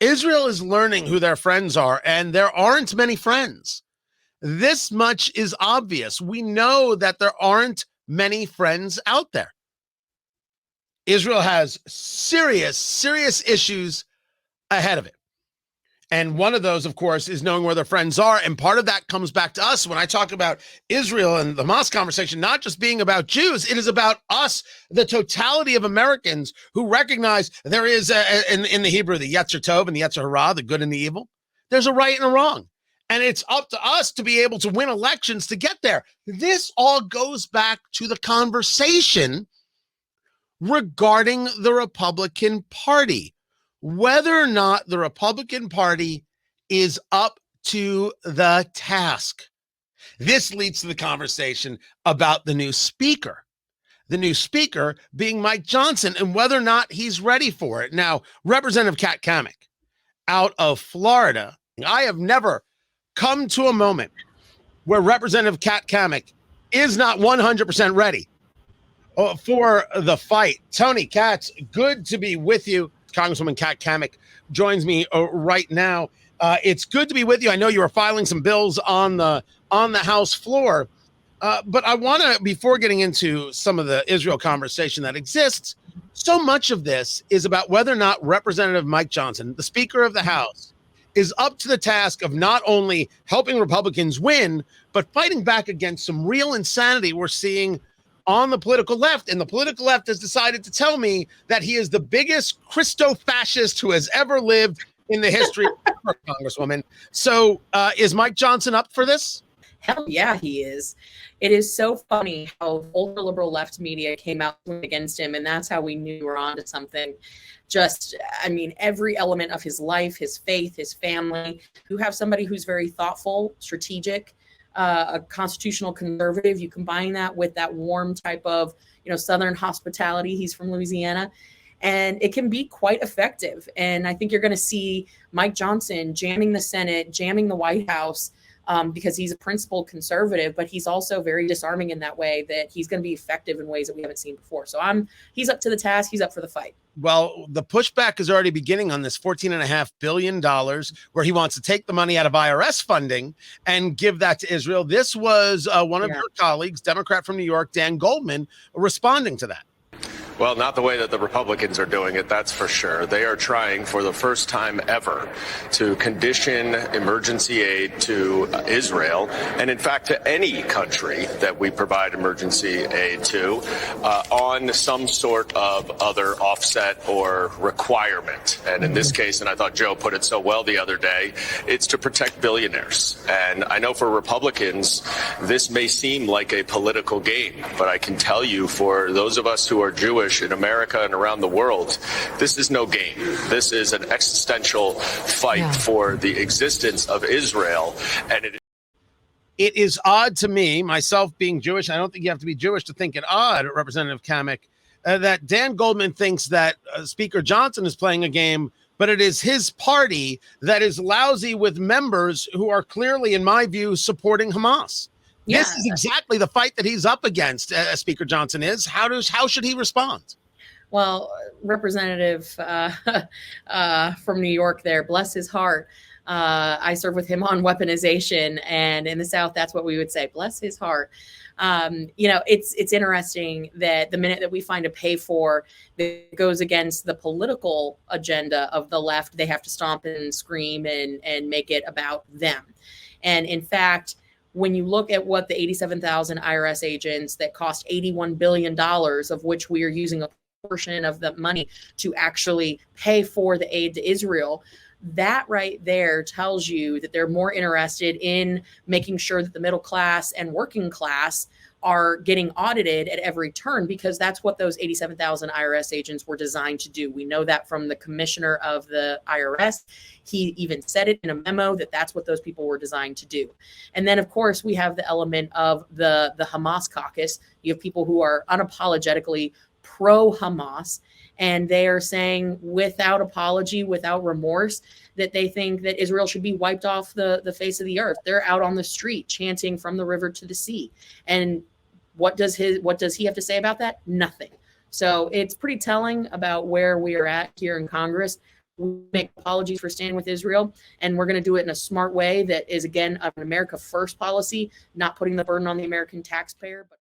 Israel is learning who their friends are, and there aren't many friends. This much is obvious. We know that there aren't many friends out there. Israel has serious issues ahead of it. And one of those, of course, is knowing where their friends are. And part of that comes back to us when I talk about Israel and the Hamas conversation, not just being about Jews. It is about us, the totality of Americans who recognize there is, in the Hebrew, the Yetzer Tov and the Yetzer Hara, the good and the evil. There's a right and a wrong. And it's up to us to be able to win elections to get there. This all goes back to the conversation regarding the Republican Party. Whether or not the Republican Party is up to the task. This leads to the conversation about the new speaker. The new speaker being Mike Johnson and whether or not he's ready for it. Now, Representative Cammack out of Florida, I have never come to a moment where Representative Cammack is not 100% ready for the fight. Tony Katz, good to be with you. Congresswoman Cammack joins me right now. It's good to be with you. I know you were filing some bills on the House floor, but I want to, before getting into some of the Israel conversation that exists, so much of this is about whether or not Representative Mike Johnson, the Speaker of the House, is up to the task of not only helping Republicans win, but fighting back against some real insanity we're seeing on the political left. And the political left has decided to tell me that he is the biggest Christo-fascist who has ever lived in the history of Congresswoman. So is Mike Johnson up for this? Hell yeah, he is. It is so funny how ultra-liberal left media came out against him, and that's how we knew we were onto something. Just, I mean, every element of his life, his faith, his family, who have somebody who's very thoughtful, strategic, a constitutional conservative. You combine that with that warm type of, Southern hospitality. He's from Louisiana, and it can be quite effective. And I think you're going to see Mike Johnson jamming the Senate, jamming the White House, because he's a principled conservative, but he's also very disarming in that way that he's going to be effective in ways that we haven't seen before. So he's up to the task. He's up for the fight. Well, the pushback is already beginning on this $14.5 billion where he wants to take the money out of IRS funding and give that to Israel. This was one of your colleagues, Democrat from New York, Dan Goldman, responding to that. Well, not the way that the Republicans are doing it, that's for sure. They are trying for the first time ever to condition emergency aid to Israel, and in fact to any country that we provide emergency aid to, on some sort of other offset or requirement. And in this case, and I thought Joe put it so well the other day, it's to protect billionaires. And I know for Republicans, this may seem like a political game, but I can tell you for those of us who are Jewish in America and around the world, this is no game. This is an existential fight for the existence of Israel. And it is odd to me, myself being Jewish, I don't think you have to be Jewish to think it odd, Representative Cammack, that Dan Goldman thinks that Speaker Johnson is playing a game, but it is his party that is lousy with members who are clearly, in my view, supporting Hamas. Yeah. This is exactly the fight that he's up against, Speaker Johnson is. How should he respond? Well, Representative from New York there, bless his heart. I served with him on weaponization, and in the South, that's what we would say, bless his heart. It's interesting that the minute that we find a pay for that goes against the political agenda of the left, they have to stomp and scream and make it about them. And in fact, when you look at what the 87,000 IRS agents that cost $81 billion, of which we are using a portion of the money to actually pay for the aid to Israel, that right there tells you that they're more interested in making sure that the middle class and working class are getting audited at every turn, because that's what those 87,000 IRS agents were designed to do. We know that from the commissioner of the IRS. He even said it in a memo that that's what those people were designed to do. And then, of course, we have the element of the Hamas caucus. You have people who are unapologetically pro-Hamas, and they are saying without apology, without remorse, that they think that Israel should be wiped off the face of the earth. They're out on the street chanting from the river to the sea. And what does he have to say about that? Nothing. So it's pretty telling about where we are at here in Congress. We make apologies for standing with Israel, and we're going to do it in a smart way that is, again, an America First policy, not putting the burden on the American taxpayer. But